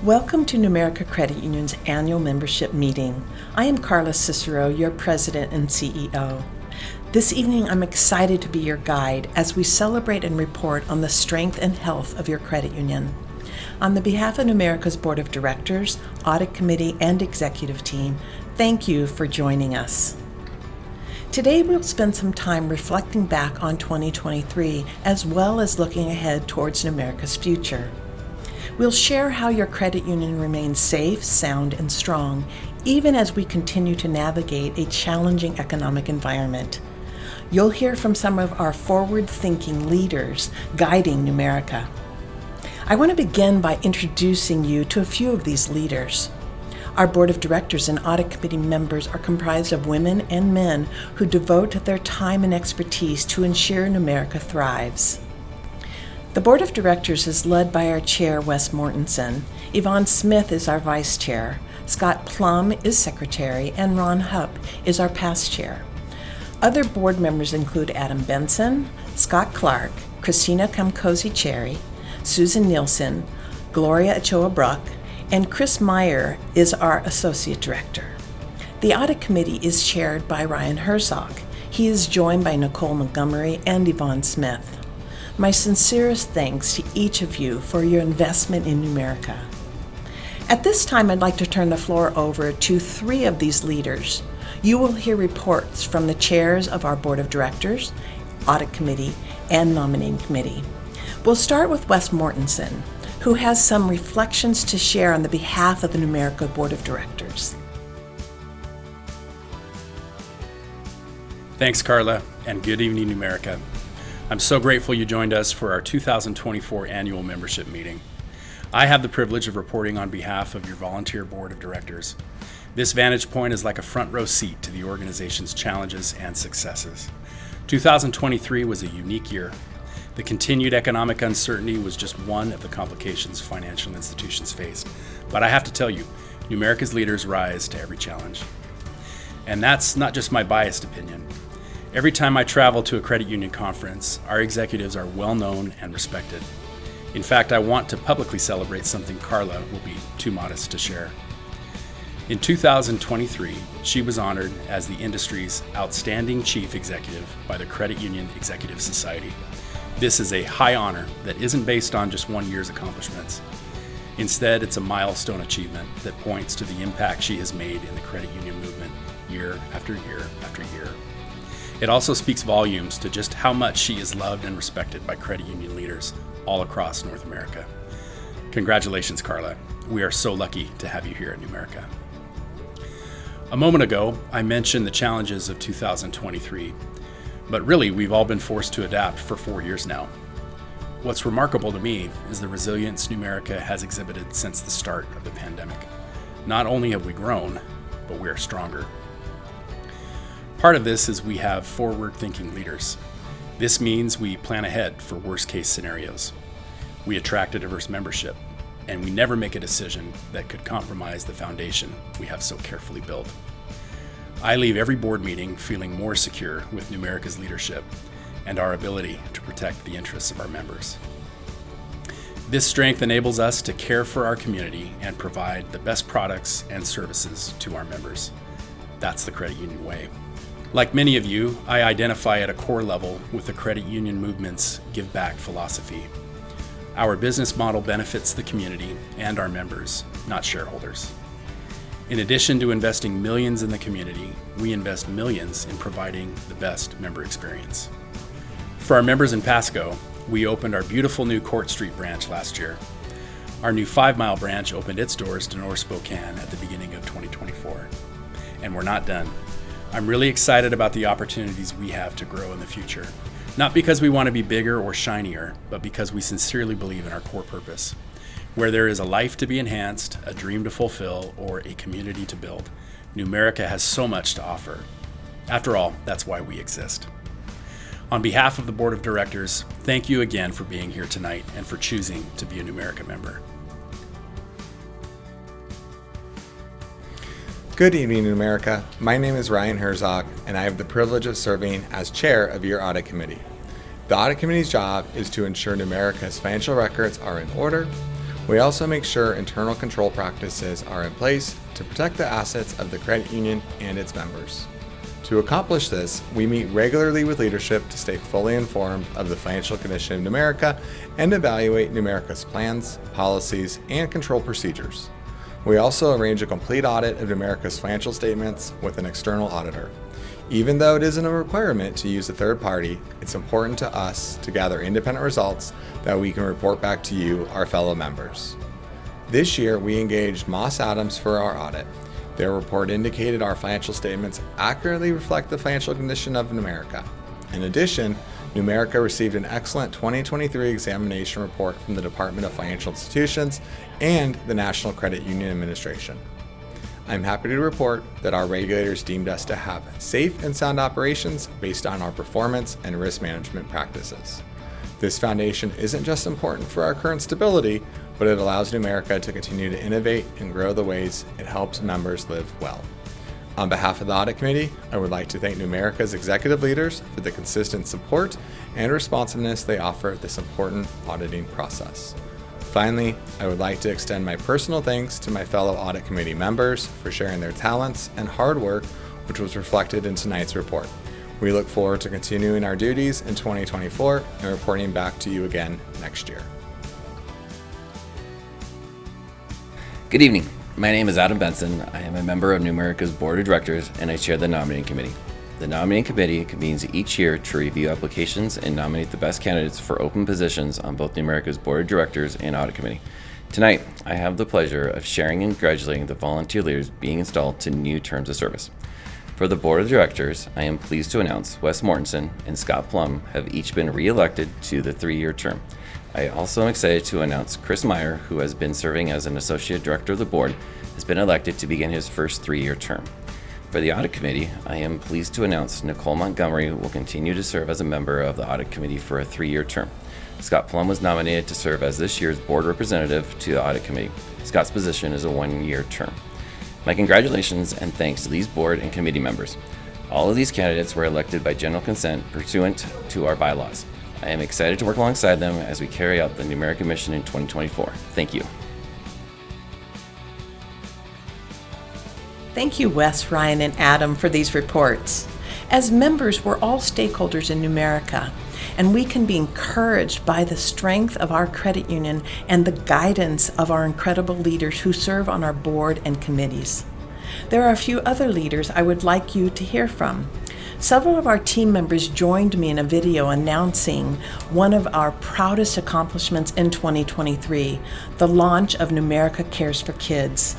Welcome to Numerica Credit Union's annual membership meeting. I am Carla Cicero, your president and CEO. This evening, I'm excited to be your guide as we celebrate and report on the strength and health of your credit union. On the behalf of Numerica's Board of Directors, Audit Committee, and Executive Team, thank you for joining us. Today, we'll spend some time reflecting back on 2023, as well as looking ahead towards Numerica's future. We'll share how your credit union remains safe, sound, and strong, even as we continue to navigate a challenging economic environment. You'll hear from some of our forward-thinking leaders guiding Numerica. I want to begin by introducing you to a few of these leaders. Our Board of Directors and Audit Committee members are comprised of women and men who devote their time and expertise to ensure Numerica thrives. The Board of Directors is led by our Chair, Wes Mortensen. Yvonne Smith is our Vice Chair. Scott Plum is Secretary, and Ron Hupp is our Past Chair. Other board members include Adam Benson, Scott Clark, Christina Kamkosi-Cherry, Susan Nielsen, Gloria Ochoa-Bruck, and Chris Meyer is our Associate Director. The Audit Committee is chaired by Ryan Herzog. He is joined by Nicole Montgomery and Yvonne Smith. My sincerest thanks to each of you for your investment in Numerica. At this time, I'd like to turn the floor over to three of these leaders. You will hear reports from the chairs of our Board of Directors, Audit Committee, and Nominating Committee. We'll start with Wes Mortensen, who has some reflections to share on the behalf of the Numerica Board of Directors. Thanks, Carla, and good evening, Numerica. I'm so grateful you joined us for our 2024 annual membership meeting. I have the privilege of reporting on behalf of your volunteer board of directors. This vantage point is like a front row seat to the organization's challenges and successes. 2023 was a unique year. The continued economic uncertainty was just one of the complications financial institutions faced. But I have to tell you, Numerica's leaders rise to every challenge. And that's not just my biased opinion. Every time I travel to a credit union conference, our executives are well known and respected. In fact, I want to publicly celebrate something Carla will be too modest to share. In 2023, she was honored as the industry's outstanding chief executive by the Credit Union Executive Society. This is a high honor that isn't based on just one year's accomplishments. Instead, it's a milestone achievement that points to the impact she has made in the credit union movement year after year after year. It also speaks volumes to just how much she is loved and respected by credit union leaders all across North America. Congratulations, Carla. We are so lucky to have you here at Numerica. A moment ago, I mentioned the challenges of 2023, but really we've all been forced to adapt for 4 years now. What's remarkable to me is the resilience Numerica has exhibited since the start of the pandemic. Not only have we grown, but we are stronger. Part of this is we have forward-thinking leaders. This means we plan ahead for worst-case scenarios. We attract a diverse membership, and we never make a decision that could compromise the foundation we have so carefully built. I leave every board meeting feeling more secure with Numerica's leadership and our ability to protect the interests of our members. This strength enables us to care for our community and provide the best products and services to our members. That's the credit union way. Like many of you, I identify at a core level with the credit union movement's give back philosophy. Our business model benefits the community and our members, not shareholders. In addition to investing millions in the community, we invest millions in providing the best member experience. For our members in Pasco, we opened our beautiful new Court Street branch last year. Our new 5-mile branch opened its doors to North Spokane at the beginning of 2024. And we're not done. I'm really excited about the opportunities we have to grow in the future. Not because we want to be bigger or shinier, but because we sincerely believe in our core purpose. Where there is a life to be enhanced, a dream to fulfill, or a community to build, Numerica has so much to offer. After all, that's why we exist. On behalf of the Board of Directors, thank you again for being here tonight and for choosing to be a Numerica member. Good evening, Numerica. My name is Ryan Herzog, and I have the privilege of serving as chair of your audit committee. The audit committee's job is to ensure Numerica's financial records are in order, We also make sure internal control practices are in place to protect the assets of the credit union and its members. To accomplish this, we meet regularly with leadership to stay fully informed of the financial condition of Numerica and evaluate Numerica's plans, policies, and control procedures. We also arrange a complete audit of Numerica's financial statements with an external auditor. Even though it isn't a requirement to use a third party, it's important to us to gather independent results that we can report back to you, our fellow members. This year, we engaged Moss Adams for our audit. Their report indicated our financial statements accurately reflect the financial condition of Numerica. In addition, Numerica received an excellent 2023 examination report from the Department of Financial Institutions and the National Credit Union Administration. I'm happy to report that our regulators deemed us to have safe and sound operations based on our performance and risk management practices. This foundation isn't just important for our current stability, but it allows Numerica to continue to innovate and grow the ways it helps members live well. On behalf of the Audit Committee, I would like to thank Numerica's executive leaders for the consistent support and responsiveness they offer this important auditing process. Finally, I would like to extend my personal thanks to my fellow Audit Committee members for sharing their talents and hard work, which was reflected in tonight's report. We look forward to continuing our duties in 2024 and reporting back to you again next year. Good evening. My name is Adam Benson. I am a member of Numerica's Board of Directors and I chair the Nominating Committee. The Nominating Committee convenes each year to review applications and nominate the best candidates for open positions on both Numerica's Board of Directors and Audit Committee. Tonight, I have the pleasure of sharing and congratulating the volunteer leaders being installed to new terms of service. For the Board of Directors, I am pleased to announce Wes Mortensen and Scott Plum have each been re-elected to the 3-year term. I also am excited to announce Chris Meyer, who has been serving as an Associate Director of the Board, has been elected to begin his first 3-year term. For the Audit Committee, I am pleased to announce Nicole Montgomery will continue to serve as a member of the Audit Committee for a 3-year term. Scott Plum was nominated to serve as this year's Board Representative to the Audit Committee. Scott's position is a 1-year term. My congratulations and thanks to these Board and Committee members. All of these candidates were elected by general consent pursuant to our bylaws. I am excited to work alongside them as we carry out the Numerica mission in 2024. Thank you. Thank you, Wes, Ryan, and Adam, for these reports. As members, we're all stakeholders in Numerica, and we can be encouraged by the strength of our credit union and the guidance of our incredible leaders who serve on our board and committees. There are a few other leaders I would like you to hear from. Several of our team members joined me in a video announcing one of our proudest accomplishments in 2023, the launch of Numerica Cares for Kids.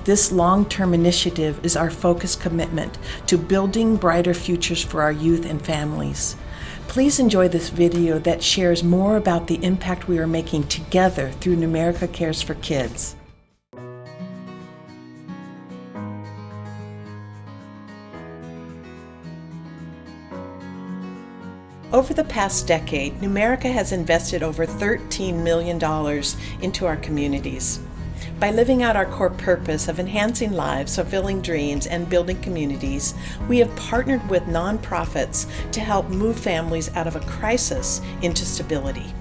This long-term initiative is our focused commitment to building brighter futures for our youth and families. Please enjoy this video that shares more about the impact we are making together through Numerica Cares for Kids. Over the past decade, Numerica has invested over $13 million into our communities. By living out our core purpose of enhancing lives, fulfilling dreams, and building communities, we have partnered with nonprofits to help move families out of a crisis into stability.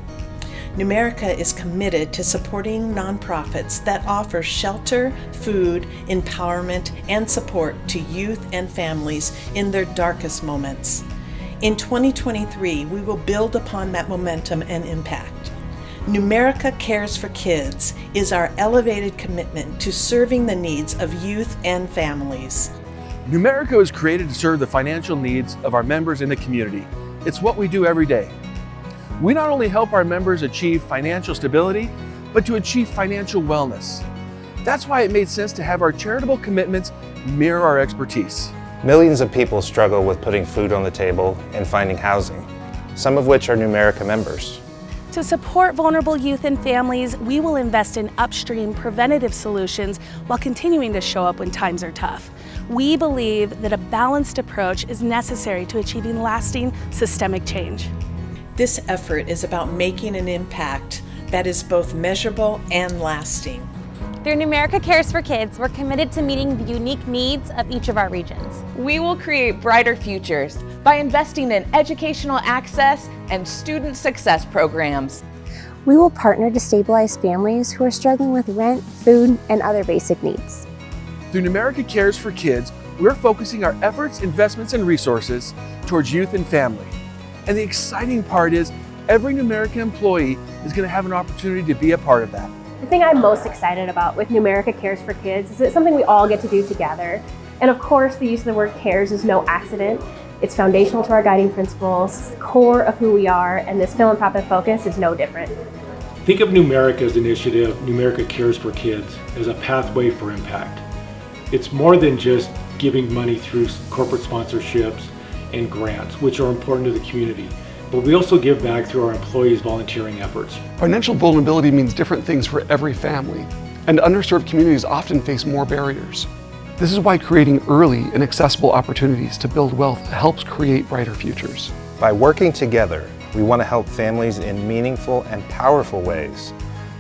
Numerica is committed to supporting nonprofits that offer shelter, food, empowerment, and support to youth and families in their darkest moments. In 2023, we will build upon that momentum and impact. Numerica Cares for Kids is our elevated commitment to serving the needs of youth and families. Numerica was created to serve the financial needs of our members in the community. It's what we do every day. We not only help our members achieve financial stability, but to achieve financial wellness. That's why it made sense to have our charitable commitments mirror our expertise. Millions of people struggle with putting food on the table and finding housing, some of which are Numerica members. To support vulnerable youth and families, we will invest in upstream preventative solutions while continuing to show up when times are tough. We believe that a balanced approach is necessary to achieving lasting systemic change. This effort is about making an impact that is both measurable and lasting. Through Numerica Cares for Kids, we're committed to meeting the unique needs of each of our regions. We will create brighter futures by investing in educational access and student success programs. We will partner to stabilize families who are struggling with rent, food, and other basic needs. Through Numerica Cares for Kids, we're focusing our efforts, investments, and resources towards youth and family. And the exciting part is every Numerica employee is going to have an opportunity to be a part of that. The thing I'm most excited about with Numerica Cares for Kids is it's something we all get to do together. And of course, the use of the word cares is no accident. It's foundational to our guiding principles, core of who we are, and this philanthropic focus is no different. Think of Numerica's initiative, Numerica Cares for Kids, as a pathway for impact. It's more than just giving money through corporate sponsorships and grants, which are important to the community, but we also give back through our employees' volunteering efforts. Financial vulnerability means different things for every family, and underserved communities often face more barriers. This is why creating early and accessible opportunities to build wealth helps create brighter futures. By working together, we want to help families in meaningful and powerful ways.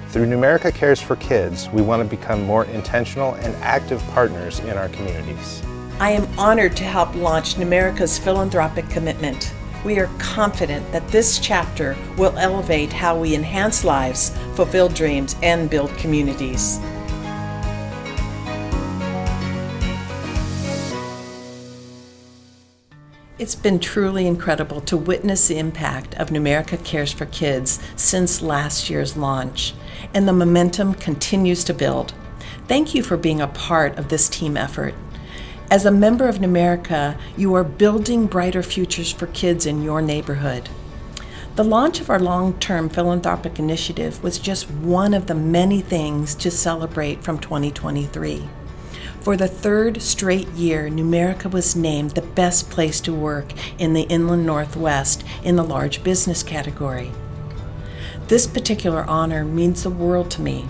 Through Numerica Cares for Kids, we want to become more intentional and active partners in our communities. I am honored to help launch Numerica's philanthropic commitment. We are confident that this chapter will elevate how we enhance lives, fulfill dreams, and build communities. It's been truly incredible to witness the impact of Numerica Cares for Kids since last year's launch, and the momentum continues to build. Thank you for being a part of this team effort. As a member of Numerica, you are building brighter futures for kids in your neighborhood. The launch of our long-term philanthropic initiative was just one of the many things to celebrate from 2023. For the third straight year, Numerica was named the best place to work in the Inland Northwest in the large business category. This particular honor means the world to me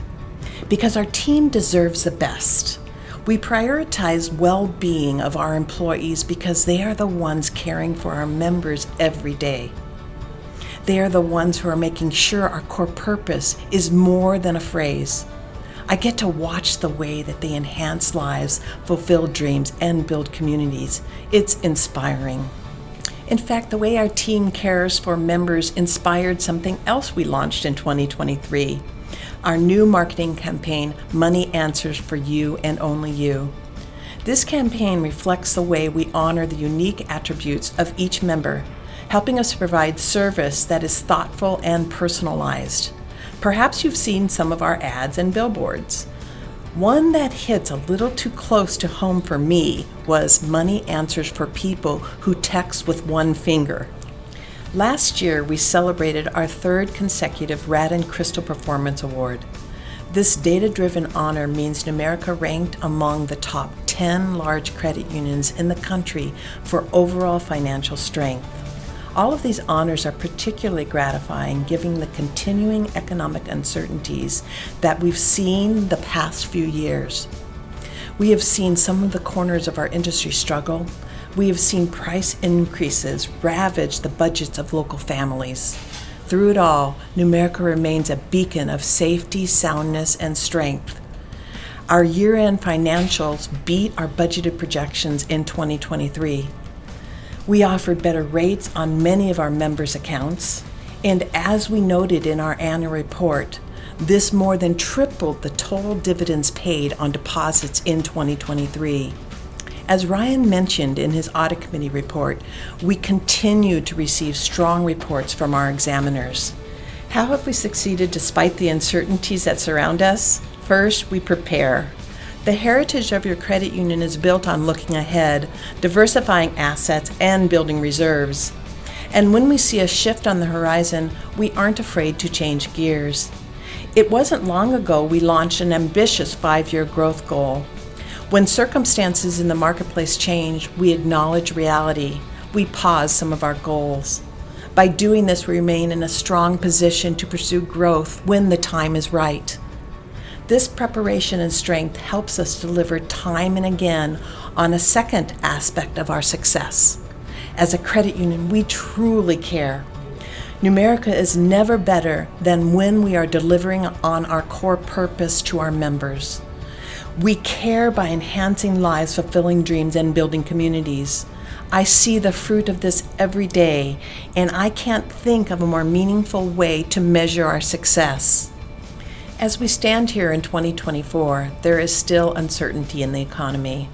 because our team deserves the best. We prioritize well-being of our employees because they are the ones caring for our members every day. They are the ones who are making sure our core purpose is more than a phrase. I get to watch the way that they enhance lives, fulfill dreams, and build communities. It's inspiring. In fact, the way our team cares for members inspired something else we launched in 2023. Our new marketing campaign, Money Answers for You and Only You. This campaign reflects the way we honor the unique attributes of each member, helping us provide service that is thoughtful and personalized. Perhaps you've seen some of our ads and billboards. One that hits a little too close to home for me was Money Answers for People Who Text with One Finger. Last year, we celebrated our third consecutive Rad & Crystal Performance Award. This data-driven honor means Numerica ranked among the top 10 large credit unions in the country for overall financial strength. All of these honors are particularly gratifying given the continuing economic uncertainties that we've seen the past few years. We have seen some of the corners of our industry struggle. We have seen price increases ravage the budgets of local families. Through it all, Numerica remains a beacon of safety, soundness, and strength. Our year-end financials beat our budgeted projections in 2023. We offered better rates on many of our members' accounts, and as we noted in our annual report, this more than tripled the total dividends paid on deposits in 2023. As Ryan mentioned in his audit committee report, we continue to receive strong reports from our examiners. How have we succeeded despite the uncertainties that surround us? First, we prepare. The heritage of your credit union is built on looking ahead, diversifying assets, and building reserves. And when we see a shift on the horizon, we aren't afraid to change gears. It wasn't long ago we launched an ambitious 5-year growth goal. When circumstances in the marketplace change, we acknowledge reality. We pause some of our goals. By doing this, we remain in a strong position to pursue growth when the time is right. This preparation and strength helps us deliver time and again on a second aspect of our success. As a credit union, we truly care. Numerica is never better than when we are delivering on our core purpose to our members. We care by enhancing lives, fulfilling dreams, and building communities. I see the fruit of this every day, and I can't think of a more meaningful way to measure our success. As we stand here in 2024, there is still uncertainty in the economy,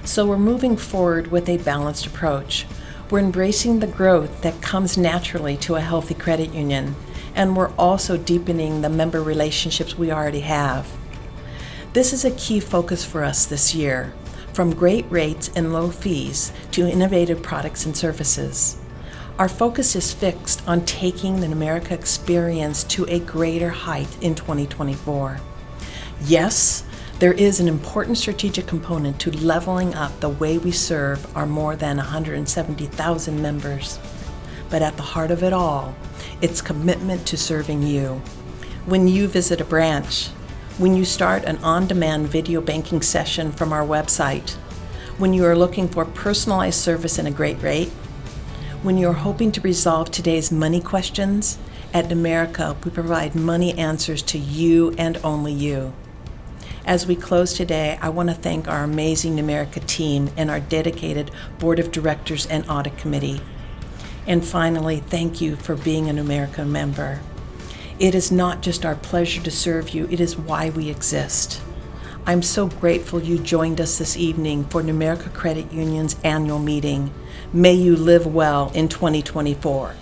so we're moving forward with a balanced approach. We're embracing the growth that comes naturally to a healthy credit union, and we're also deepening the member relationships we already have. This is a key focus for us this year, from great rates and low fees to innovative products and services. Our focus is fixed on taking the Numerica experience to a greater height in 2024. Yes, there is an important strategic component to leveling up the way we serve our more than 170,000 members. But at the heart of it all, it's commitment to serving you. When you visit a branch, when you start an on-demand video banking session from our website, when you are looking for personalized service and a great rate, when you're hoping to resolve today's money questions, at Numerica, we provide money answers to you and only you. As we close today, I want to thank our amazing Numerica team and our dedicated Board of Directors and Audit Committee. And finally, thank you for being a Numerica member. It is not just our pleasure to serve you, it is why we exist. I'm so grateful you joined us this evening for Numerica Credit Union's annual meeting. May you live well in 2024.